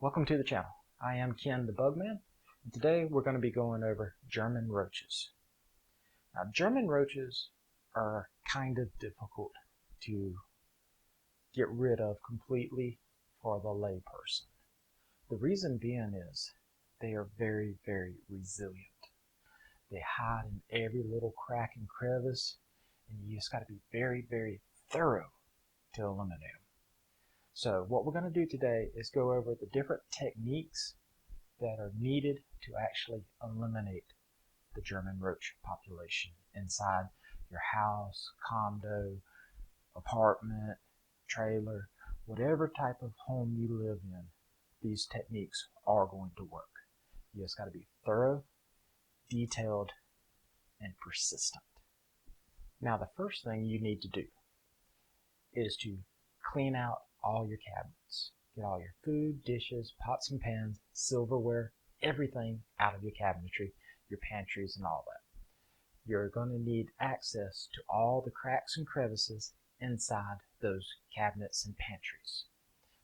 Welcome to the channel. I am Ken the Bugman, and today we're going to be going over German roaches. Now, German roaches are kind of difficult to get rid of completely for the layperson. The reason being is they are very, very resilient. They hide in every little crack and crevice, and you just got to be very, very thorough to eliminate them. So what we're going to do today is go over the different techniques that are needed to actually eliminate the German roach population inside your house, condo, apartment, trailer, whatever type of home you live in. These techniques are going to work. You just got to be thorough, detailed, and persistent. Now, the first thing you need to do is to clean out all your cabinets. Get all your food, dishes, pots and pans, silverware, everything out of your cabinetry, your pantries and all that. You're going to need access to all the cracks and crevices inside those cabinets and pantries.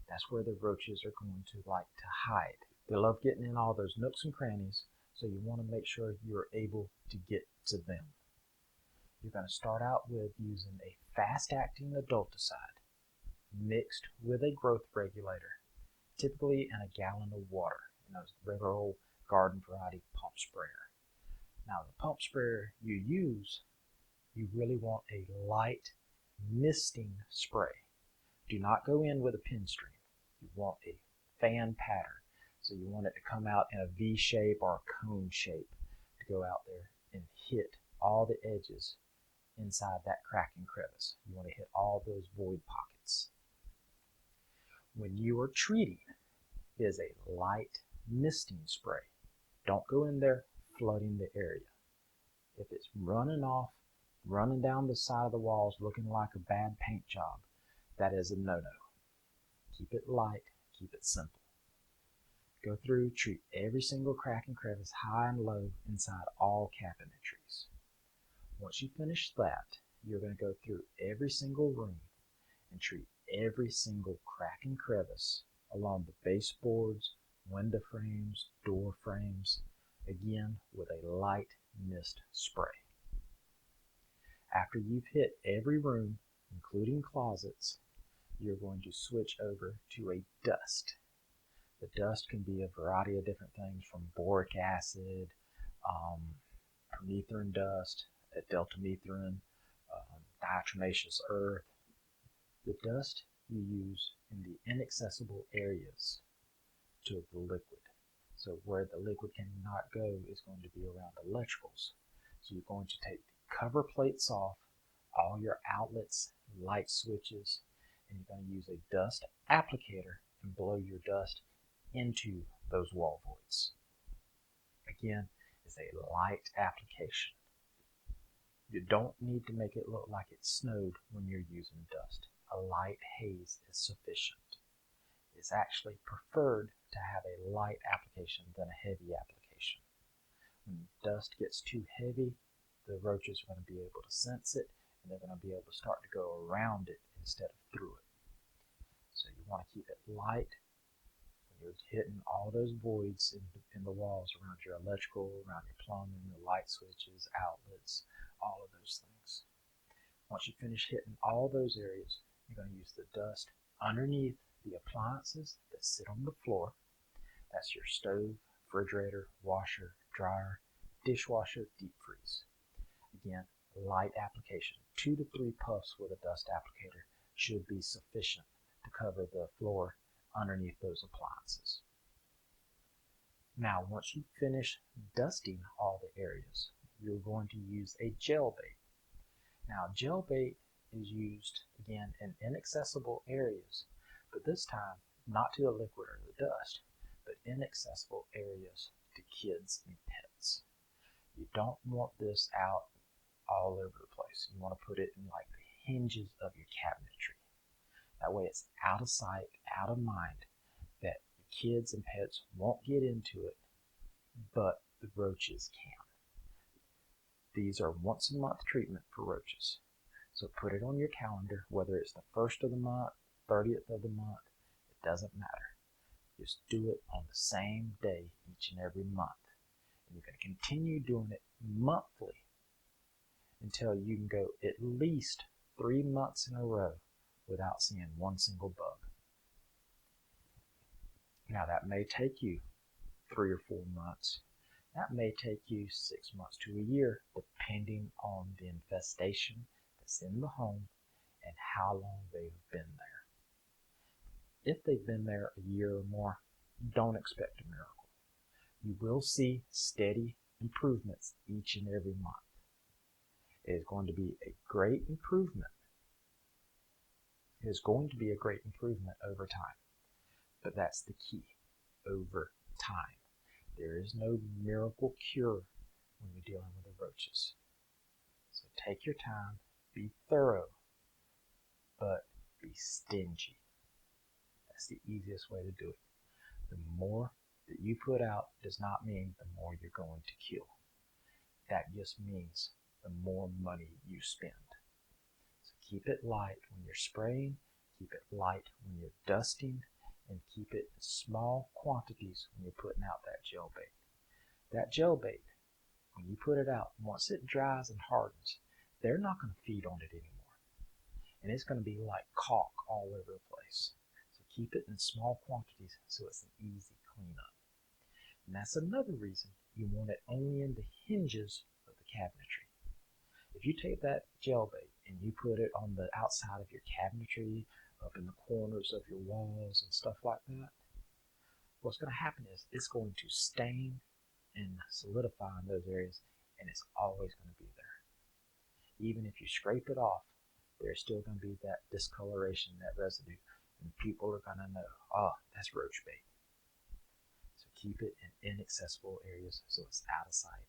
That's where the roaches are going to like to hide. They love getting in all those nooks and crannies, so you want to make sure you're able to get to them. You're going to start out with using a fast-acting adulticide mixed with a growth regulator, typically in a gallon of water, in a regular old garden variety pump sprayer. Now, the pump sprayer you use, you really want a light misting spray. Do not go in with a pin stream. You want a fan pattern. So you want it to come out in a V shape or a cone shape to go out there and hit all the edges inside that crack and crevice. You want to hit all those void pockets. When you are treating, it is a light misting spray. Don't go in there flooding the area. If it's running off, running down the side of the walls looking like a bad paint job, that is a no-no. Keep it light, keep it simple. Go through, treat every single crack and crevice, high and low, inside all cabinetries. Once you finish that, you're going to go through every single room and treat every single crack and crevice along the baseboards, window frames, door frames, again with a light mist spray. After you've hit every room, including closets, you're going to switch over to a dust. The dust can be a variety of different things, from boric acid, permethrin dust, deltamethrin, diatomaceous earth. The dust you use in the inaccessible areas to the liquid. So where the liquid cannot go is going to be around electricals. So you're going to take the cover plates off, all your outlets, light switches, and you're going to use a dust applicator and blow your dust into those wall voids. Again, it's a light application. You don't need to make it look like it snowed when you're using dust. A light haze is sufficient. It's actually preferred to have a light application than a heavy application. When dust gets too heavy, the roaches are going to be able to sense it, and they're going to be able to start to go around it instead of through it. So you want to keep it light when you're hitting all those voids in the walls around your electrical, around your plumbing, the light switches, outlets, all of those things. Once you finish hitting all those areas, you're going to use the dust underneath the appliances that sit on the floor. That's your stove, refrigerator, washer, dryer, dishwasher, deep freeze. Again, light application. 2 to 3 puffs with a dust applicator should be sufficient to cover the floor underneath those appliances. Now, once you finish dusting all the areas, you're going to use a gel bait. Now, gel bait is used, again, in inaccessible areas, but this time not to the liquid or the dust, but inaccessible areas to kids and pets. You don't want this out all over the place. You want to put it in like the hinges of your cabinetry. That way it's out of sight, out of mind, that the kids and pets won't get into it, but the roaches can. These are once a month treatment for roaches. So put it on your calendar, whether it's the 1st of the month, 30th of the month, it doesn't matter. Just do it on the same day each and every month. And you're going to continue doing it monthly until you can go at least 3 months in a row without seeing one single bug. Now that may take you 3 or 4 months. That may take you 6 months to a year, depending on the infestation that's in the home and how long they've been there. If they've been there a year or more, don't expect a miracle. You will see steady improvements each and every month. It is going to be a great improvement. It is going to be a great improvement over time. But that's the key, over time. There is no miracle cure when you're dealing with the roaches. So take your time, be thorough, but be stingy. That's the easiest way to do it. The more that you put out does not mean the more you're going to kill. That just means the more money you spend. So keep it light when you're spraying, keep it light when you're dusting, and keep it in small quantities when you're putting out that gel bait. That gel bait, when you put it out, once it dries and hardens, they're not going to feed on it anymore. And it's going to be like caulk all over the place. So keep it in small quantities so it's an easy cleanup. And that's another reason you want it only in the hinges of the cabinetry. If you take that gel bait and you put it on the outside of your cabinetry, up in the corners of your walls and stuff like that, what's going to happen is it's going to stain and solidify in those areas, and it's always going to be there. Even if you scrape it off, there's still going to be that discoloration, that residue, and people are going to know, oh, that's roach bait. So keep it in inaccessible areas so it's out of sight